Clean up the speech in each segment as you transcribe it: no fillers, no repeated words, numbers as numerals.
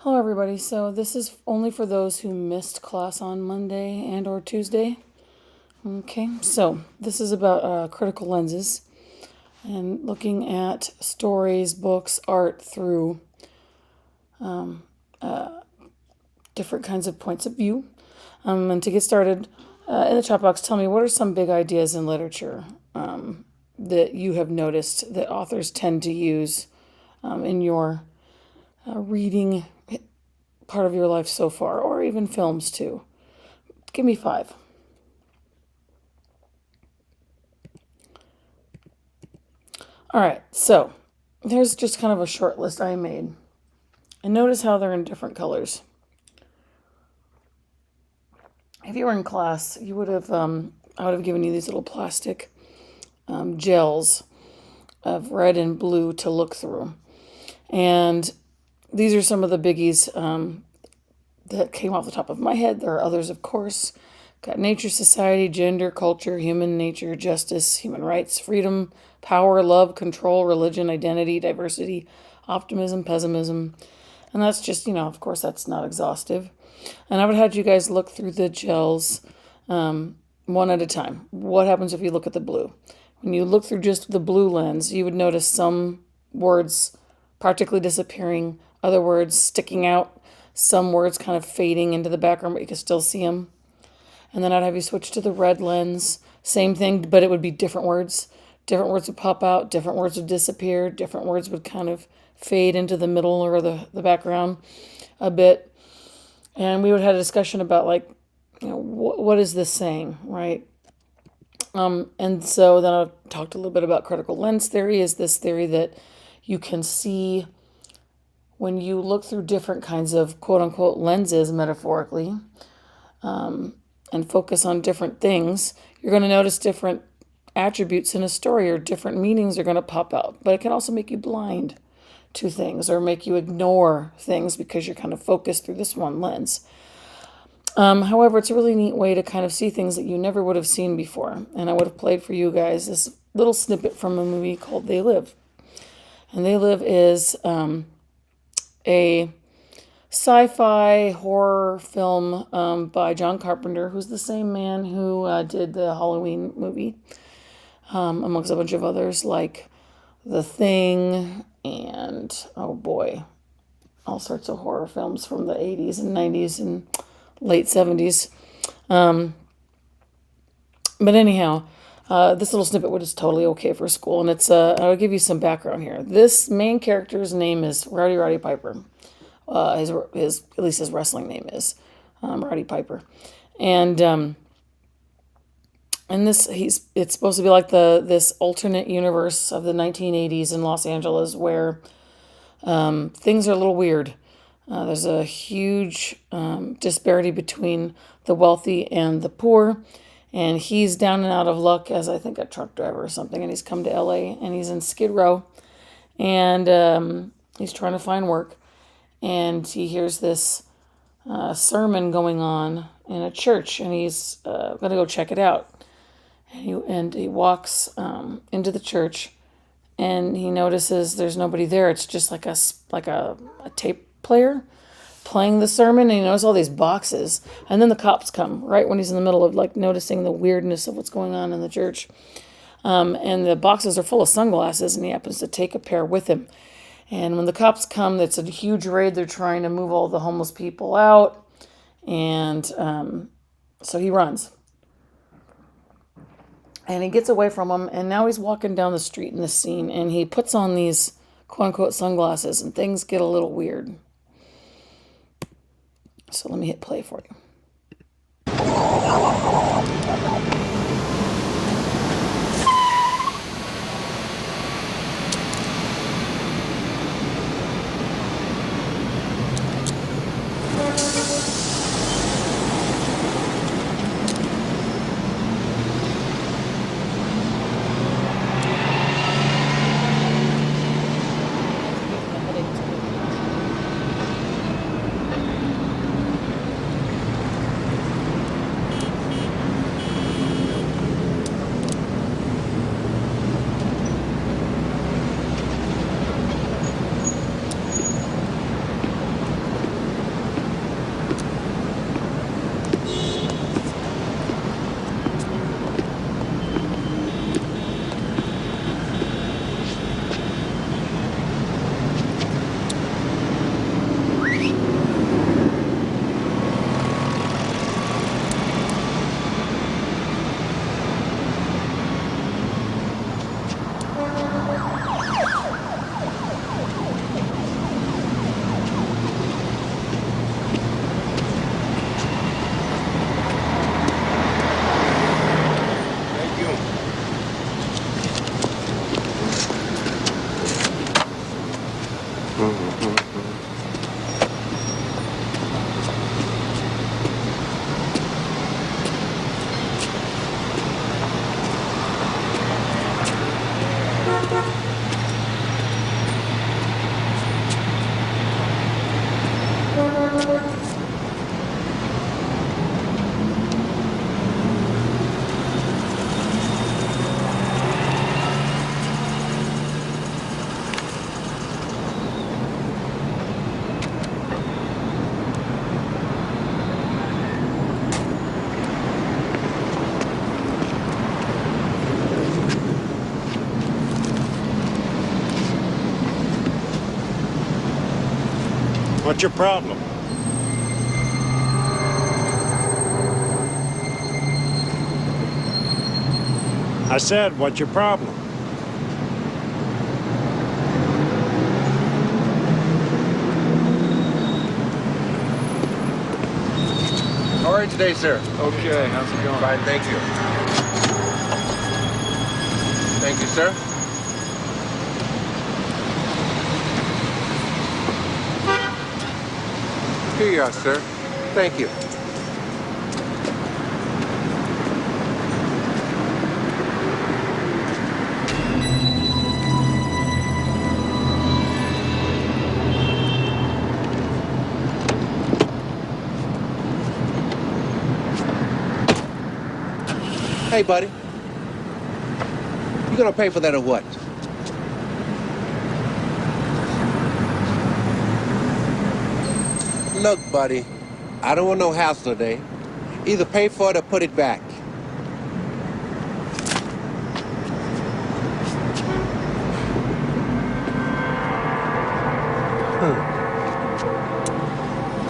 Hello everybody. So this is only for those who missed class on Monday and or Tuesday. Okay, so this is about critical lenses and looking at stories, books, art through different kinds of points of view. And to get started, in the chat box, tell me what are some big ideas in literature that you have noticed that authors tend to use in your reading part of your life so far, or even films too. Give me five. All right, so here's just kind of a short list I made. And notice how they're in different colors. If you were in class, you would have, I would have given you these little plastic gels of red and blue to look through. And these are some of the biggies that came off the top of my head. There are others, of course. Got nature, society, gender, culture, human nature, justice, human rights, freedom, power, love, control, religion, identity, diversity, optimism, pessimism. And that's just, of course, that's not exhaustive. And I would have you guys look through the gels one at a time. What happens if you look at the blue? When you look through just the blue lens, you would notice some words practically disappearing, other words sticking out, some words kind of fading into the background, but you can still see them. And then I'd have you switch to the red lens. Same thing, but it would be different words. Different words would pop out, different words would disappear, different words would kind of fade into the middle or the background a bit. And we would have a discussion about, like, what is this saying, right? And so then I talked a little bit about critical lens theory. Is this theory that you can see when you look through different kinds of quote unquote lenses, metaphorically, and focus on different things, you're going to notice different attributes in a story, or different meanings are going to pop out. But it can also make you blind to things or make you ignore things because you're kind of focused through this one lens. However, it's a really neat way to kind of see things that you never would have seen before. And I would have played for you guys this little snippet from a movie called They Live. And They Live is a sci-fi horror film by John Carpenter, who's the same man who did the Halloween movie, amongst a bunch of others like The Thing and, oh boy, all sorts of horror films from the 80s and 90s and late 70s. But anyhow, this little snippet was totally okay for school, and I'll give you some background here. This main character's name is Rowdy Piper. His at least his wrestling name is Roddy Piper, and it's supposed to be like this alternate universe of the 1980s in Los Angeles where things are a little weird. There's a huge disparity between the wealthy and the poor, and he's down and out of luck as, I think, a truck driver or something, and he's come to LA and he's in Skid Row, and he's trying to find work, and he hears this sermon going on in a church, and he's going to go check it out. And he walks into the church, and he notices there's nobody there. It's just like a tape player playing the sermon, and he knows all these boxes. And then the cops come right when he's in the middle of, like, noticing the weirdness of what's going on in the church. And the boxes are full of sunglasses, and he happens to take a pair with him. And when the cops come, it's a huge raid. They're trying to move all the homeless people out, and so he runs. And he gets away from them, and now he's walking down the street in this scene, and he puts on these quote-unquote sunglasses, and things get a little weird. So let me hit play for you. What's your problem? I said, what's your problem? How are you today, sir? Okay, how's it going? Fine, thank you. Thank you, sir. Here you are, sir. Thank you. Hey, buddy. You gonna pay for that or what? Look, buddy, I don't want no hassle today. Either pay for it or put it back.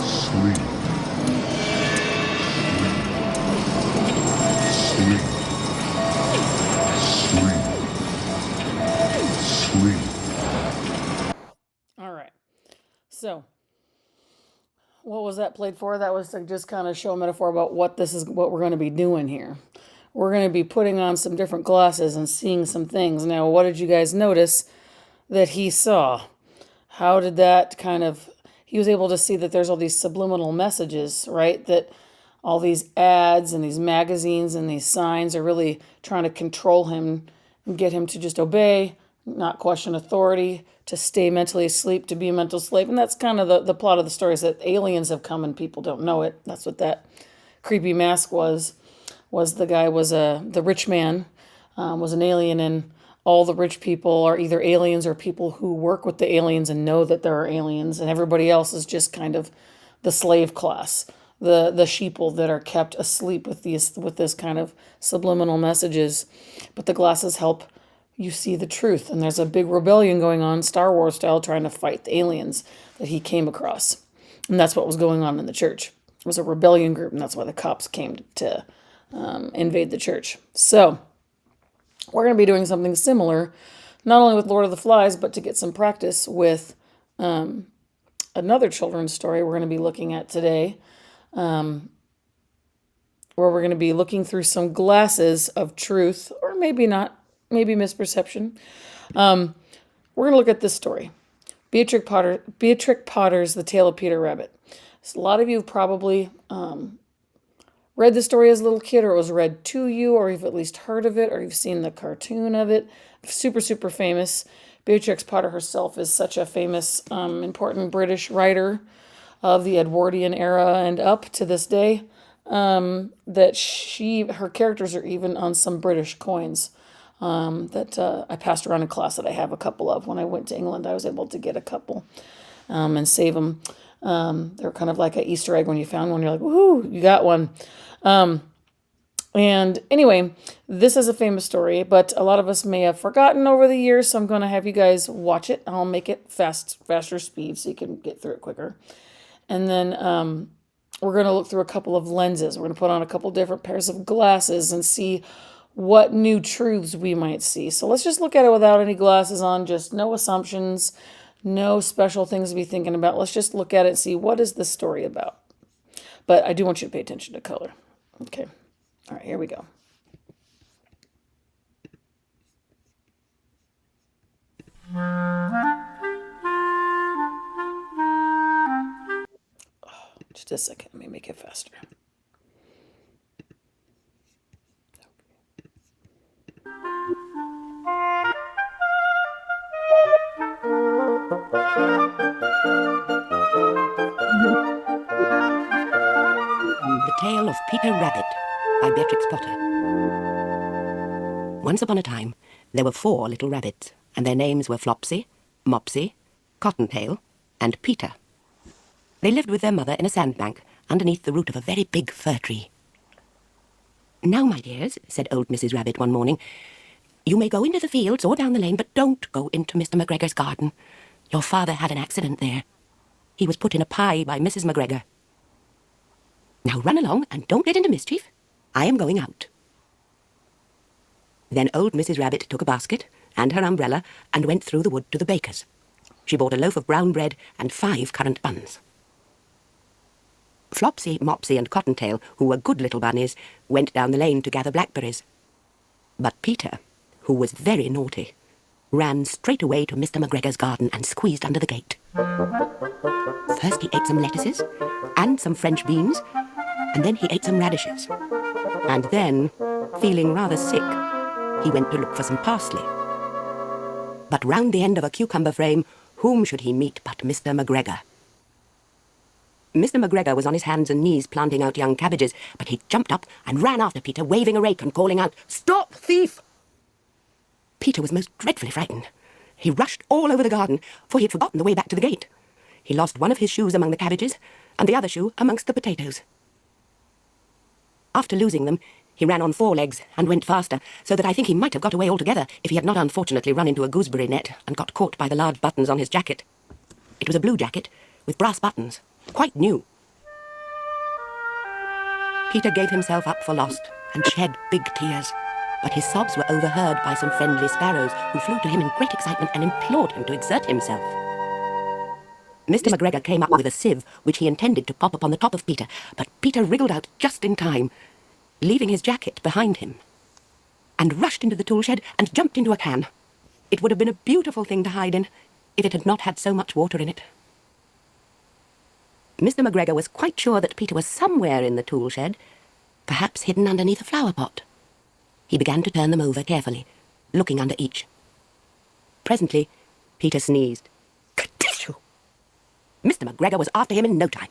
Sleep. Sleep. Sleep. Sleep. All right. So, what was that played for? That was to just kind of show a metaphor about what we're going to be doing here. We're going to be putting on some different glasses and seeing some things. Now, what did you guys notice that he saw? How did that he was able to see that there's all these subliminal messages, right? That all these ads and these magazines and these signs are really trying to control him and get him to just obey, not question authority, to stay mentally asleep, to be a mental slave. And that's kind of the plot of the story, is that aliens have come and people don't know it. That's what that creepy mask was the rich man, was an alien, and all the rich people are either aliens or people who work with the aliens and know that there are aliens, and everybody else is just kind of the slave class, the sheeple that are kept asleep with this kind of subliminal messages. But the glasses help you see the truth, and there's a big rebellion going on, Star Wars style, trying to fight the aliens that he came across, and that's what was going on in the church. It was a rebellion group, and that's why the cops came to invade the church. So we're going to be doing something similar, not only with Lord of the Flies, but to get some practice with another children's story we're going to be looking at today, where we're going to be looking through some glasses of truth, or maybe not, maybe misperception. We're going to look at this story, Beatrix Potter's The Tale of Peter Rabbit. So a lot of you have probably read the story as a little kid, or it was read to you, or you've at least heard of it, or you've seen the cartoon of it. Super, super famous. Beatrix Potter herself is such a famous, important British writer of the Edwardian era and up to this day, that her characters are even on some British coins, that I passed around in class, that I have a couple of. When I went to England, I was able to get a couple and save them. They're kind of like an Easter egg. When you found one, you're like, woohoo, you got one. And anyway, this is a famous story, but a lot of us may have forgotten over the years, so I'm going to have you guys watch it. I'll make it faster speed so you can get through it quicker. And then we're going to look through a couple of lenses. We're going to put on a couple different pairs of glasses and see what new truths we might see. So let's just look at it without any glasses on, just no assumptions, no special things to be thinking about. Let's just look at it and see, what is this story about? But I do want you to pay attention to color. Okay. All right, here we go. Just a second, let me make it faster. The Tale of Peter Rabbit by Beatrix Potter. Once upon a time, there were 4 little rabbits, and their names were Flopsy, Mopsy, Cottontail, and Peter. They lived with their mother in a sandbank underneath the root of a very big fir tree. "Now, my dears," said old Mrs. Rabbit one morning, "you may go into the fields or down the lane, but don't go into Mr. McGregor's garden. Your father had an accident there. He was put in a pie by Mrs. McGregor. Now run along and don't get into mischief. I am going out." Then old Mrs. Rabbit took a basket and her umbrella and went through the wood to the baker's. She bought a loaf of brown bread and 5 currant buns. Flopsy, Mopsy, and Cottontail, who were good little bunnies, went down the lane to gather blackberries. But Peter, who was very naughty, ran straight away to Mr. McGregor's garden and squeezed under the gate. First he ate some lettuces and some French beans, and then he ate some radishes. And then, feeling rather sick, he went to look for some parsley. But round the end of a cucumber frame, whom should he meet but Mr. McGregor? Mr. McGregor was on his hands and knees planting out young cabbages, but he jumped up and ran after Peter, waving a rake and calling out, "Stop, thief!" Peter was most dreadfully frightened. He rushed all over the garden, for he had forgotten the way back to the gate. He lost one of his shoes among the cabbages, and the other shoe amongst the potatoes. After losing them, he ran on 4 legs and went faster, so that I think he might have got away altogether if he had not unfortunately run into a gooseberry net and got caught by the large buttons on his jacket. It was a blue jacket with brass buttons, quite new. Peter gave himself up for lost and shed big tears, but his sobs were overheard by some friendly sparrows who flew to him in great excitement and implored him to exert himself. Mr. McGregor came up with a sieve which he intended to pop upon the top of Peter, but Peter wriggled out just in time, leaving his jacket behind him, and rushed into the tool shed and jumped into a can. It would have been a beautiful thing to hide in if it had not had so much water in it. Mr. McGregor was quite sure that Peter was somewhere in the tool shed, perhaps hidden underneath a flower pot. He began to turn them over carefully, looking under each. Presently, Peter sneezed. Ka-tissue! Mr. McGregor was after him in no time,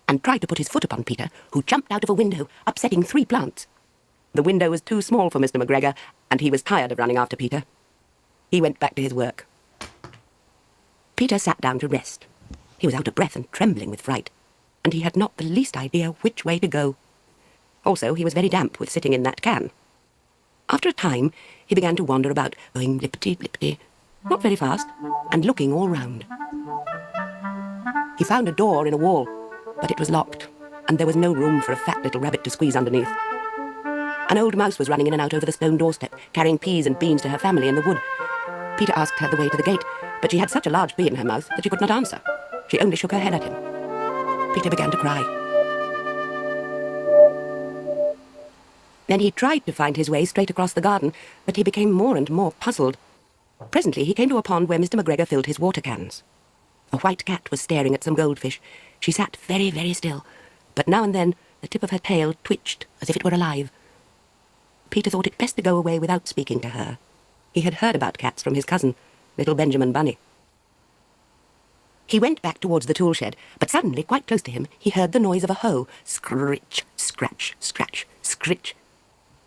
and tried to put his foot upon Peter, who jumped out of a window, upsetting 3 plants. The window was too small for Mr. McGregor, and he was tired of running after Peter. He went back to his work. Peter sat down to rest. He was out of breath and trembling with fright, and he had not the least idea which way to go. Also, he was very damp with sitting in that can. After a time, he began to wander about, going lippity-blippity, not very fast, and looking all round. He found a door in a wall, but it was locked, and there was no room for a fat little rabbit to squeeze underneath. An old mouse was running in and out over the stone doorstep, carrying peas and beans to her family in the wood. Peter asked her the way to the gate, but she had such a large pea in her mouth that she could not answer. She only shook her head at him. Peter began to cry. Then he tried to find his way straight across the garden, but he became more and more puzzled. Presently he came to a pond where Mr. McGregor filled his water cans. A white cat was staring at some goldfish. She sat very, very still, but now and then the tip of her tail twitched as if it were alive. Peter thought it best to go away without speaking to her. He had heard about cats from his cousin, little Benjamin Bunny. He went back towards the tool shed, but suddenly, quite close to him, he heard the noise of a hoe. Scritch, scratch, scratch, scritch.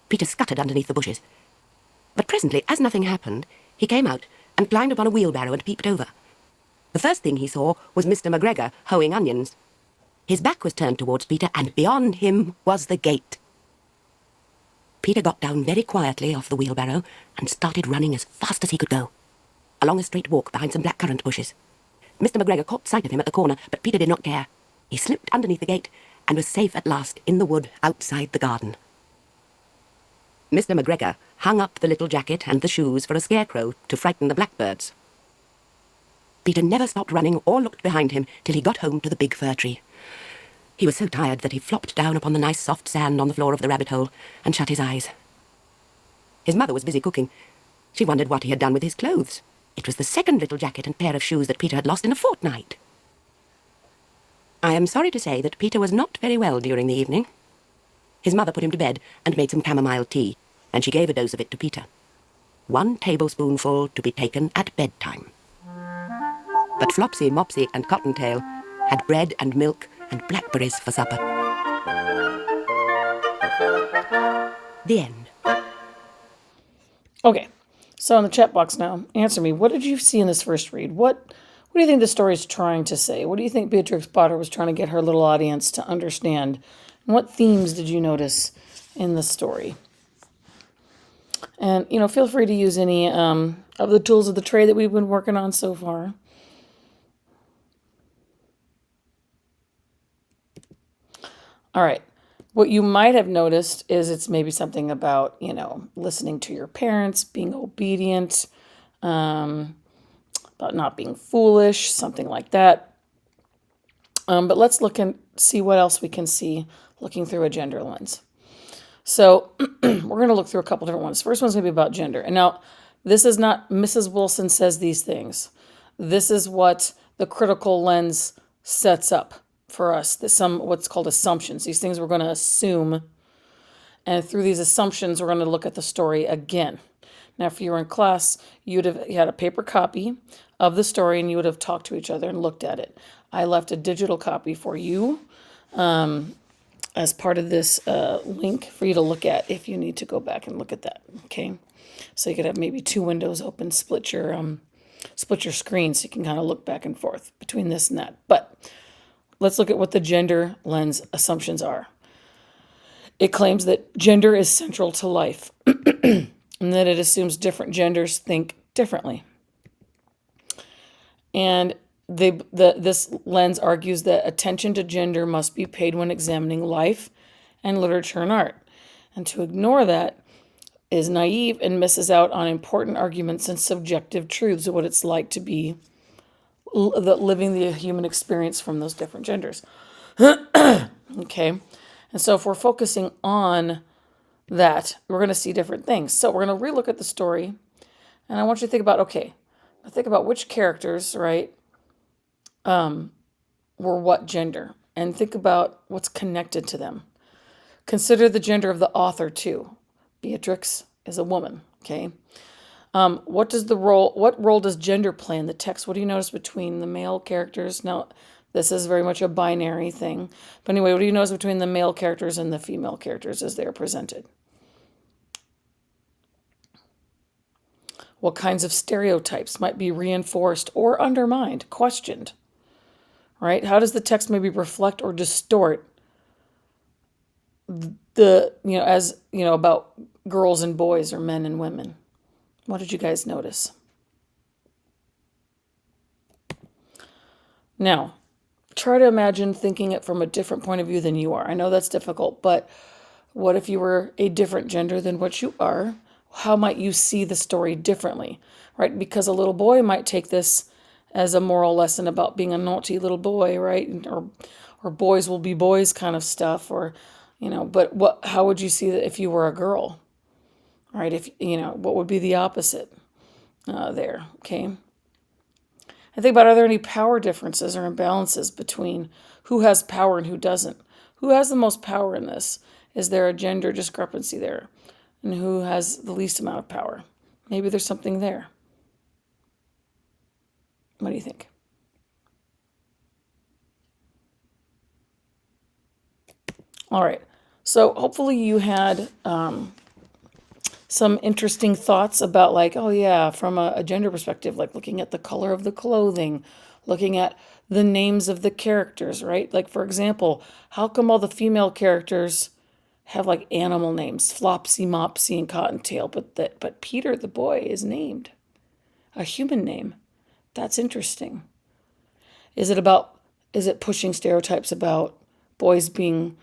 Peter scuttered underneath the bushes. But presently, as nothing happened, he came out and climbed upon a wheelbarrow and peeped over. The first thing he saw was Mr. McGregor hoeing onions. His back was turned towards Peter, and beyond him was the gate. Peter got down very quietly off the wheelbarrow and started running as fast as he could go, along a straight walk behind some blackcurrant bushes. Mr. McGregor caught sight of him at the corner, but Peter did not care. He slipped underneath the gate and was safe at last in the wood outside the garden. Mr. McGregor hung up the little jacket and the shoes for a scarecrow to frighten the blackbirds. Peter never stopped running or looked behind him till he got home to the big fir tree. He was so tired that he flopped down upon the nice soft sand on the floor of the rabbit hole and shut his eyes. His mother was busy cooking. She wondered what he had done with his clothes. It was the second little jacket and pair of shoes that Peter had lost in a fortnight. I am sorry to say that Peter was not very well during the evening. His mother put him to bed and made some chamomile tea, and she gave a dose of it to Peter. 1 tablespoonful to be taken at bedtime. But Flopsy, Mopsy, and Cottontail had bread and milk and blackberries for supper. The end. Okay, so in the chat box now, answer me. What did you see in this first read? What do you think the story is trying to say? What do you think Beatrix Potter was trying to get her little audience to understand? And what themes did you notice in the story? And, feel free to use any of the tools of the trade that we've been working on so far. All right. What you might have noticed is it's maybe something about, listening to your parents, being obedient, about not being foolish, something like that. But let's look and see what else we can see looking through a gender lens. So we're going to look through a couple different ones. First one's going to be about gender. And now, this is not Mrs. Wilson says these things. This is what the critical lens sets up for us. What's called assumptions. These things we're going to assume. And through these assumptions, we're going to look at the story again. Now, if you were in class, you had a paper copy of the story and you would have talked to each other and looked at it. I left a digital copy for you as part of this link for you to look at if you need to go back and look at that. Okay, so you could have maybe 2 windows open, split your screen so you can kind of look back and forth between this and that. But let's look at what the gender lens assumptions are. It claims that gender is central to life and that it assumes different genders think differently. And this lens argues that attention to gender must be paid when examining life and literature and art. And to ignore that is naive and misses out on important arguments and subjective truths of what it's like to be living the human experience from those different genders. Okay, and so if we're focusing on that, we're going to see different things. So we're going to relook at the story, and I want you to think about which characters, right, were what gender, and think about what's connected to them. Consider the gender of the author too. Beatrix is a woman. Okay. What role does gender play in the text? What do you notice between the male characters? Now, this is very much a binary thing. But anyway, what do you notice between the male characters and the female characters as they are presented? What kinds of stereotypes might be reinforced or undermined, questioned? Right? How does the text maybe reflect or distort about girls and boys or men and women? What did you guys notice? Now, try to imagine thinking it from a different point of view than you are. I know that's difficult, but what if you were a different gender than what you are? How might you see the story differently, right? Because a little boy might take this as a moral lesson about being a naughty little boy, right? Or boys will be boys kind of stuff, or, but how would you see that if you were a girl? Right, what would be the opposite there, okay? And think about, are there any power differences or imbalances between who has power and who doesn't? Who has the most power in this? Is there a gender discrepancy there? And who has the least amount of power? Maybe there's something there. What do you think? All right, so hopefully you had some interesting thoughts about, like, oh yeah, from a gender perspective, like looking at the color of the clothing, looking at the names of the characters, right? Like, for example, how come all the female characters have like animal names, Flopsy, Mopsy, and Cottontail, but Peter the boy is named a human name? That's interesting. Is it pushing stereotypes about boys being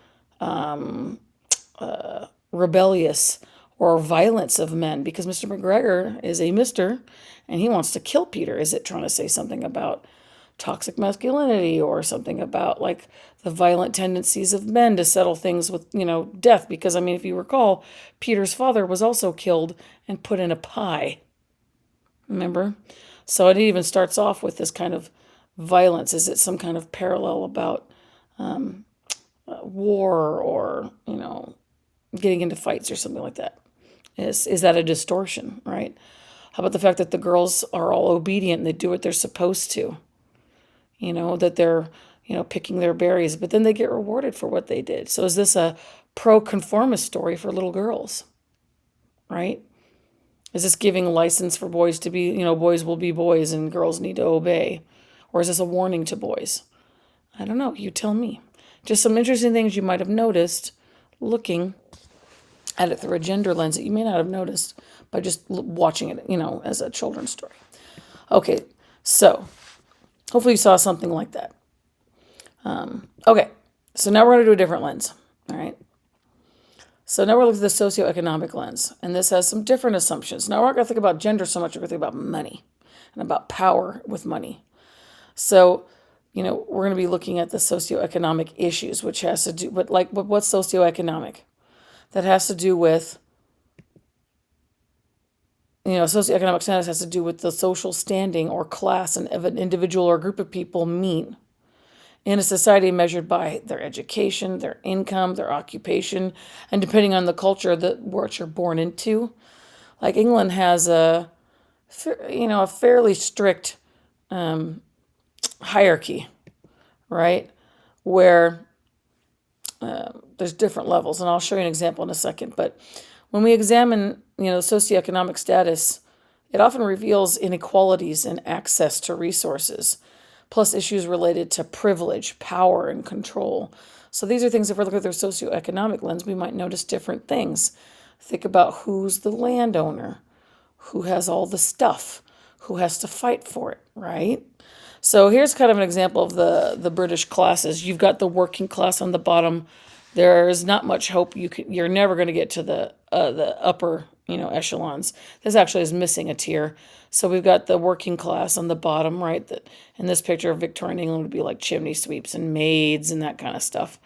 rebellious or violence of men? Because Mr. McGregor is a mister and he wants to kill Peter. Is it trying to say something about toxic masculinity or something about like the violent tendencies of men to settle things with, death? Because, if you recall, Peter's father was also killed and put in a pie. Remember? So it even starts off with this kind of violence. Is it some kind of parallel about war or, getting into fights or something like that. Is that a distortion, right? How about the fact that the girls are all obedient and they do what they're supposed to? That they're, picking their berries, but then they get rewarded for what they did. So is this a pro-conformist story for little girls, right? Is this giving license for boys to be, boys will be boys and girls need to obey? Or is this a warning to boys? I don't know. You tell me. Just some interesting things you might have noticed looking at it through a gender lens that you may not have noticed by just watching it, as a children's story. Okay, so hopefully you saw something like that. Okay, so now we're going to do a different lens. All right. So now we're looking at the socioeconomic lens, and this has some different assumptions. Now we're not going to think about gender so much, we're going to think about money and about power with money. So, we're going to be looking at the socioeconomic issues, which has to do, what's socioeconomic? That has to do with, socioeconomic status has to do with the social standing or class of an individual or group of people mean in a society measured by their education, their income, their occupation, and depending on the culture that what you're born into. Like England has a fairly strict hierarchy, right? Where there's different levels, and I'll show you an example in a second. But when we examine, socioeconomic status, it often reveals inequalities in access to resources, plus issues related to privilege, power, and control. So these are things, if we're looking at their socioeconomic lens, we might notice different things. Think about who's the landowner, who has all the stuff, who has to fight for it, right? So here's kind of an example of the British classes. You've got the working class on the bottom. There's not much hope. You're never going to get to the upper echelons. This actually is missing a tier. So we've got the working class on the bottom, right? That in this picture of Victorian England would be like chimney sweeps and maids and that kind of stuff.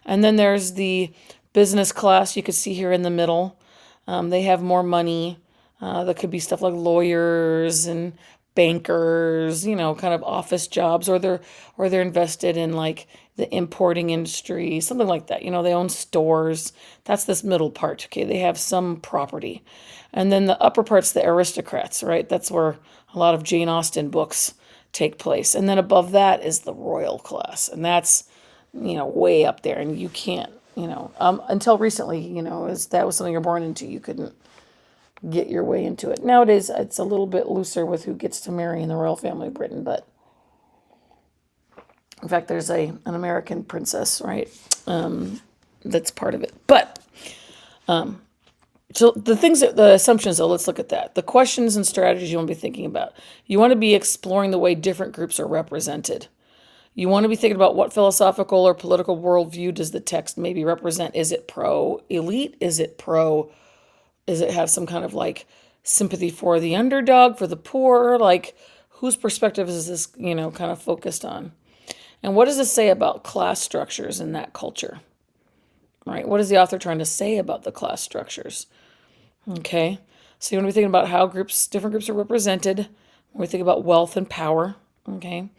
And then there's the business class you could see here in the middle. They have more money. That could be stuff like lawyers and bankers, kind of office jobs, or they're invested in like the importing industry, something like that. They own stores. That's this middle part. Okay, they have some property. And then the upper part's the aristocrats, right? That's where a lot of Jane Austen books take place. And then above that is the royal class. And that's, way up there. And you can't, until recently, that was something you're born into. You couldn't get your way into it. Nowadays, it's a little bit looser with who gets to marry in the royal family of Britain, but in fact, there's an American princess, right? That's part of it. But so the assumptions, though, let's look at that. The questions and strategies you want to be thinking about. You want to be exploring the way different groups are represented. You want to be thinking about what philosophical or political worldview does the text maybe represent? Is it pro-elite? Is it have some kind of like sympathy for the underdog, for the poor? Like, whose perspective is this, kind of focused on? And what does this say about class structures in that culture? Right? What is the author trying to say about the class structures? Okay. So you want to be thinking about how different groups are represented when we think about wealth and power. Okay.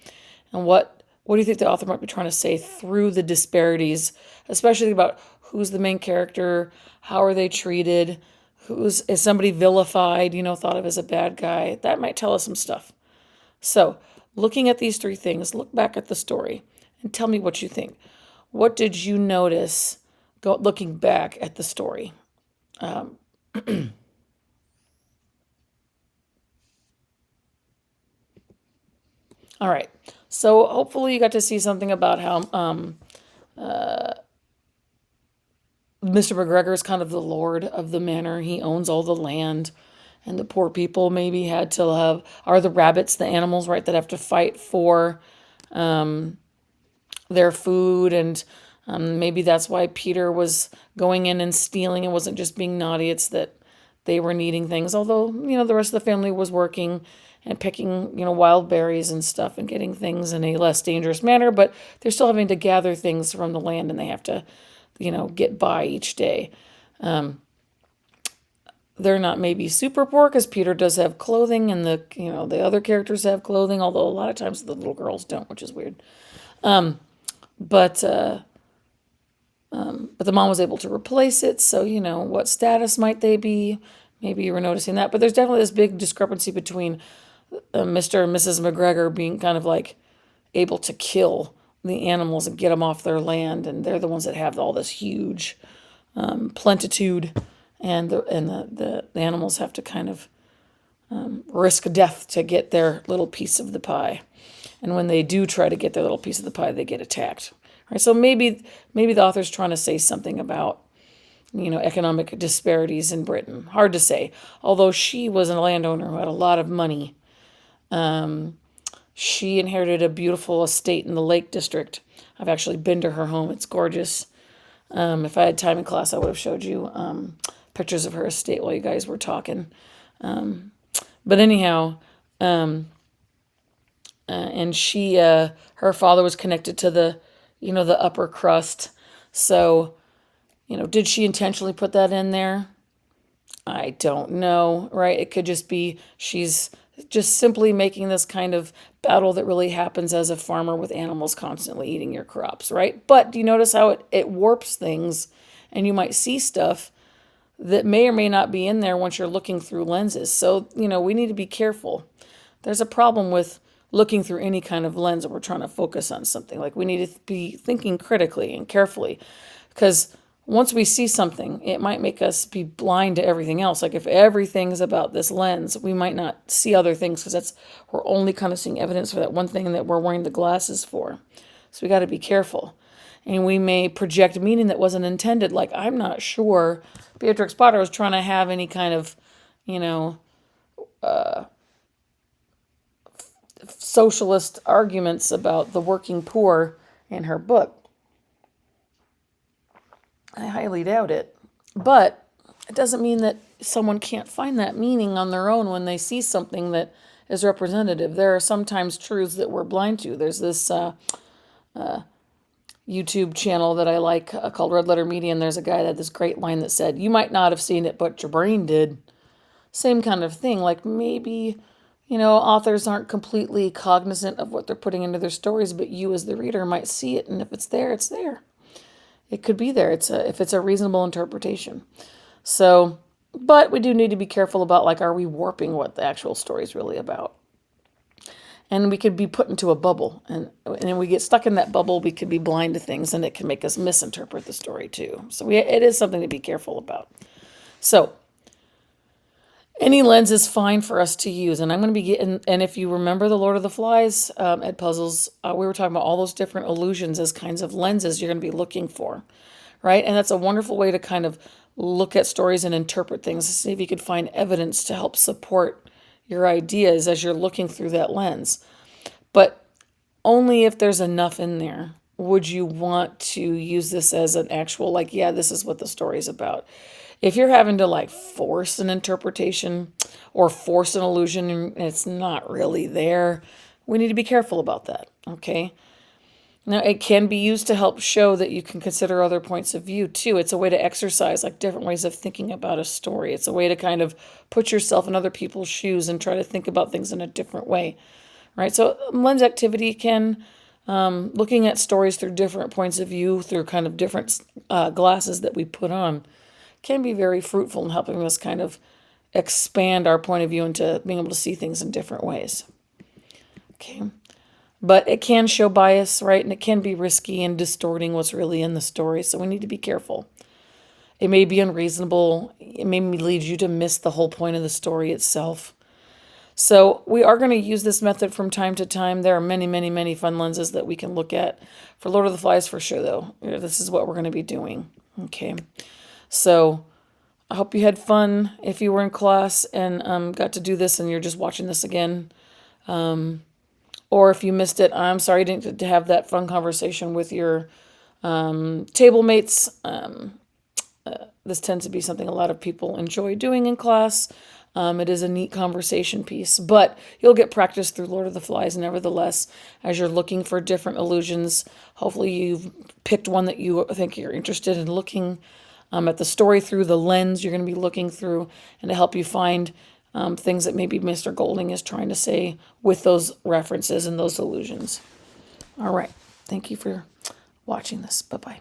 And what do you think the author might be trying to say through the disparities, especially about who's the main character, how are they treated, is somebody vilified, thought of as a bad guy? That might tell us some stuff. So looking at these three things, look back at the story and tell me what you think. What did you notice looking back at the story? All right. So hopefully you got to see something about how Mr. McGregor is kind of the lord of the manor. He owns all the land. And the poor people maybe are the rabbits, the animals, right, that have to fight for their food. And maybe that's why Peter was going in and stealing. It wasn't just being naughty. It's that they were needing things. Although, the rest of the family was working and picking, wild berries and stuff and getting things in a less dangerous manner. But they're still having to gather things from the land, and they have to, get by each day. They're not maybe super poor because Peter does have clothing, and the other characters have clothing, although a lot of times the little girls don't, which is weird. but the mom was able to replace it. So, what status might they be? Maybe you were noticing that. But there's definitely this big discrepancy between Mr. and Mrs. McGregor being kind of like able to kill the animals and get them off their land. And they're the ones that have all this huge plentitude. And the animals have to kind of risk death to get their little piece of the pie. And when they do try to get their little piece of the pie, they get attacked. Right? So maybe the author's trying to say something about economic disparities in Britain. Hard to say. Although she was a landowner who had a lot of money. She inherited a beautiful estate in the Lake District. I've actually been to her home. It's gorgeous. If I had time in class, I would have showed you pictures of her estate while you guys were talking. But anyhow, and her father was connected to the upper crust. So, did she intentionally put that in there? I don't know, right? It could just be she's just simply making this kind of battle that really happens as a farmer with animals constantly eating your crops, right? But do you notice how it warps things, and you might see stuff that may or may not be in there once you're looking through lenses. So, we need to be careful. There's a problem with looking through any kind of lens if we're trying to focus on something. Like, we need to be thinking critically and carefully, because once we see something, it might make us be blind to everything else. Like, if everything's about this lens, we might not see other things because we're only kind of seeing evidence for that one thing that we're wearing the glasses for. So we got to be careful. And we may project meaning that wasn't intended. Like, I'm not sure Beatrix Potter was trying to have any kind of, socialist arguments about the working poor in her book. I highly doubt it. But it doesn't mean that someone can't find that meaning on their own when they see something that is representative. There are sometimes truths that we're blind to. There's this YouTube channel that I like called Red Letter Media, and there's a guy that had this great line that said, "You might not have seen it, but your brain did." Same kind of thing. Like, maybe, authors aren't completely cognizant of what they're putting into their stories, but you as the reader might see it, and if it's there, it's there. It could be there. If it's a reasonable interpretation. So, but we do need to be careful about, like, are we warping what the actual story is really about? And we could be put into a bubble, and when we get stuck in that bubble, we could be blind to things, and it can make us misinterpret the story too. So it is something to be careful about. So any lens is fine for us to use, and I'm going to be getting. And if you remember the Lord of the Flies at Puzzles, we were talking about all those different illusions as kinds of lenses you're going to be looking for, right? And that's a wonderful way to kind of look at stories and interpret things. See if you could find evidence to help support your ideas as you're looking through that lens. But only if there's enough in there would you want to use this as an actual, like, yeah, this is what the story is about. If you're having to, like, force an interpretation or force an illusion and it's not really there, we need to be careful about that, okay? Now, it can be used to help show that you can consider other points of view, too. It's a way to exercise, like, different ways of thinking about a story. It's a way to kind of put yourself in other people's shoes and try to think about things in a different way, right? So lens activity can, looking at stories through different points of view, through kind of different glasses that we put on, can be very fruitful in helping us kind of expand our point of view into being able to see things in different ways. Okay. But it can show bias, right? And it can be risky and distorting what's really in the story. So we need to be careful. It may be unreasonable. It may lead you to miss the whole point of the story itself. So we are going to use this method from time to time. There are many, many, many fun lenses that we can look at. For Lord of the Flies, for sure, though, this is what we're going to be doing. Okay. So I hope you had fun if you were in class and got to do this and you're just watching this again. Or if you missed it, I'm sorry you didn't get to have that fun conversation with your table mates. This tends to be something a lot of people enjoy doing in class. It is a neat conversation piece, but you'll get practice through Lord of the Flies nevertheless as you're looking for different illusions. Hopefully you've picked one that you think you're interested in looking at the story through the lens you're going to be looking through, and to help you find things that maybe Mr. Golding is trying to say with those references and those allusions. All right. Thank you for watching this. Bye-bye.